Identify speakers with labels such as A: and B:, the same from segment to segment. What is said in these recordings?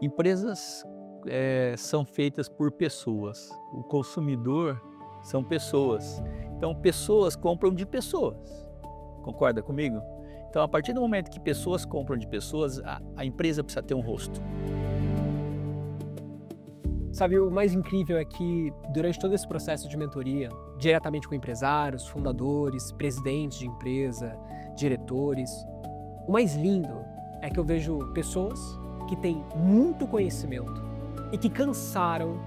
A: Empresas são feitas por pessoas. O consumidor são pessoas. Então, pessoas compram de pessoas. Concorda comigo? Então, a partir do momento que pessoas compram de pessoas, a empresa precisa ter um rosto.
B: Sabe, o mais incrível é que, durante todo esse processo de mentoria, diretamente com empresários, fundadores, presidentes de empresa, diretores, o mais lindo é que eu vejo pessoas que têm muito conhecimento e que cansaram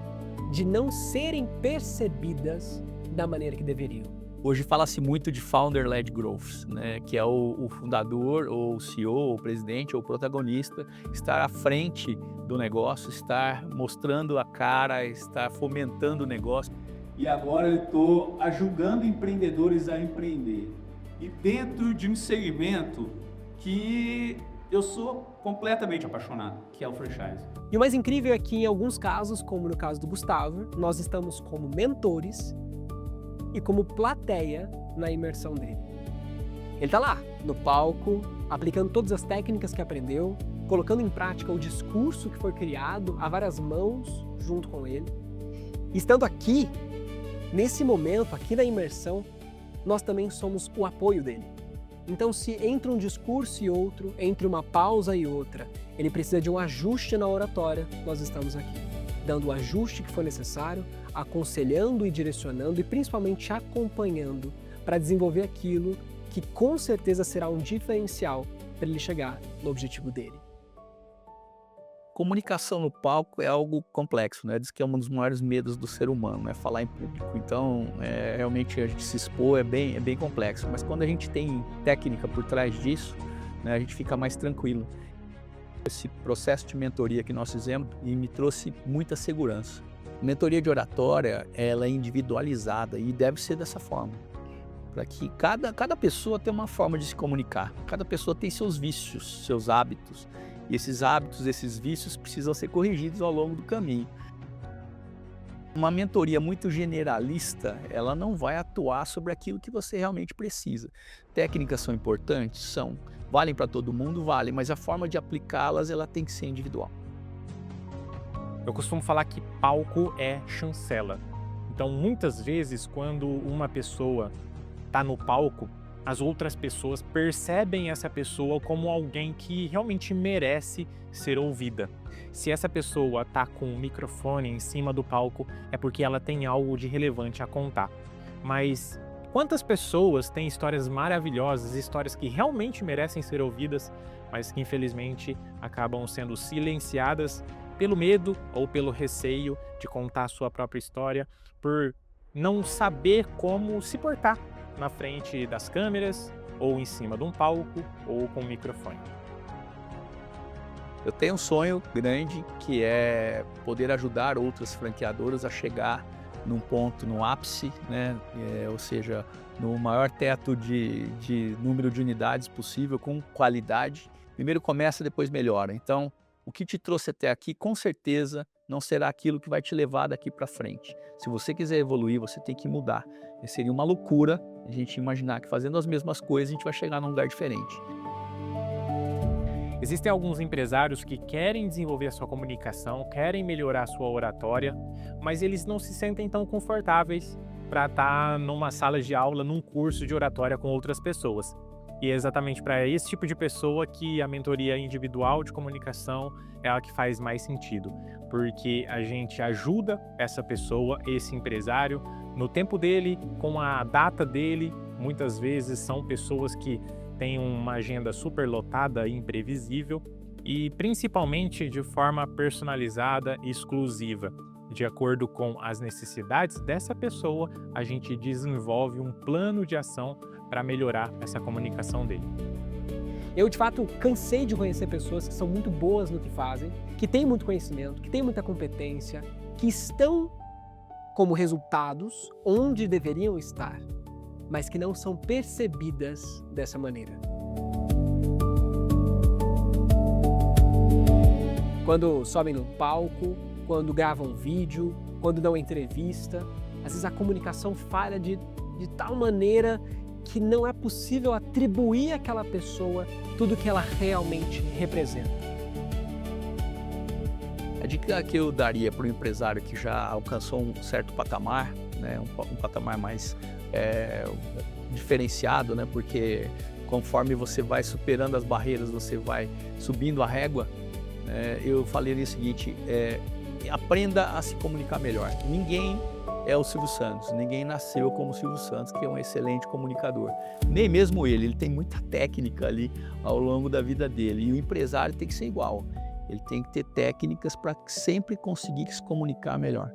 B: de não serem percebidas da maneira que deveriam.
A: Hoje fala-se muito de Founder-led Growth, né? Que é o fundador, ou o CEO, ou o presidente, ou o protagonista estar à frente do negócio, estar mostrando a cara, estar fomentando o negócio.
C: E agora eu estou ajudando empreendedores a empreender. E dentro de um segmento que eu sou completamente apaixonado, que é o franchise.
B: E o mais incrível é que, em alguns casos, como no caso do Gustavo, nós estamos como mentores e como plateia na imersão dele. Ele está lá, no palco, aplicando todas as técnicas que aprendeu, colocando em prática o discurso que foi criado a várias mãos junto com ele. E estando aqui, nesse momento, aqui na imersão, nós também somos o apoio dele. Então, se entre um discurso e outro, entre uma pausa e outra, ele precisa de um ajuste na oratória, nós estamos aqui, dando o ajuste que for necessário, aconselhando e direcionando e principalmente acompanhando para desenvolver aquilo que com certeza será um diferencial para ele chegar no objetivo dele.
A: Comunicação no palco é algo complexo, né? Diz que é um dos maiores medos do ser humano, né? Falar em público. Então, realmente a gente se expor é bem complexo. Mas quando a gente tem técnica por trás disso, né, a gente fica mais tranquilo. Esse processo de mentoria que nós fizemos me trouxe muita segurança. Mentoria de oratória, ela é individualizada e deve ser dessa forma. Para que cada pessoa tenha uma forma de se comunicar. Cada pessoa tem seus vícios, seus hábitos. E esses hábitos, esses vícios precisam ser corrigidos ao longo do caminho. Uma mentoria muito generalista, ela não vai atuar sobre aquilo que você realmente precisa. Técnicas são importantes? São. Valem para todo mundo? Valem, mas a forma de aplicá-las, ela tem que ser individual.
D: Eu costumo falar que palco é chancela. Então, muitas vezes, quando uma pessoa está no palco, as outras pessoas percebem essa pessoa como alguém que realmente merece ser ouvida. Se essa pessoa está com o microfone em cima do palco, é porque ela tem algo de relevante a contar. Mas quantas pessoas têm histórias maravilhosas, histórias que realmente merecem ser ouvidas, mas que infelizmente acabam sendo silenciadas pelo medo ou pelo receio de contar a sua própria história, por não saber como se portar na frente das câmeras, ou em cima de um palco, ou com um microfone.
A: Eu tenho um sonho grande que é poder ajudar outras franqueadoras a chegar num ponto, no ápice, né? Ou seja, no maior teto de número de unidades possível, com qualidade. Primeiro começa, depois melhora. Então, o que te trouxe até aqui, com certeza, não será aquilo que vai te levar daqui para frente. Se você quiser evoluir, você tem que mudar. Seria uma loucura a gente imaginar que fazendo as mesmas coisas a gente vai chegar num lugar diferente.
D: Existem alguns empresários que querem desenvolver a sua comunicação, querem melhorar a sua oratória, mas eles não se sentem tão confortáveis para estar numa sala de aula, num curso de oratória com outras pessoas. E é exatamente para esse tipo de pessoa que a mentoria individual de comunicação é a que faz mais sentido, porque a gente ajuda essa pessoa, esse empresário, no tempo dele, com a data dele. Muitas vezes são pessoas que têm uma agenda super lotada e imprevisível, e principalmente de forma personalizada e exclusiva. De acordo com as necessidades dessa pessoa, a gente desenvolve um plano de ação para melhorar essa comunicação dele.
B: Eu, de fato, cansei de conhecer pessoas que são muito boas no que fazem, que têm muito conhecimento, que têm muita competência, que estão como resultados onde deveriam estar, mas que não são percebidas dessa maneira. Quando sobem no palco, quando gravam vídeo, quando dão entrevista, às vezes a comunicação falha de tal maneira que não é possível atribuir àquela pessoa tudo que ela realmente representa.
A: A dica que eu daria para o empresário que já alcançou um certo patamar, né, um patamar mais diferenciado, né, porque conforme você vai superando as barreiras, você vai subindo a régua, eu falaria o seguinte, aprenda a se comunicar melhor. Ninguém é o Silvio Santos, ninguém nasceu como o Silvio Santos, que é um excelente comunicador. Nem mesmo ele tem muita técnica ali ao longo da vida dele, e o empresário tem que ser igual. Ele tem que ter técnicas para sempre conseguir se comunicar melhor.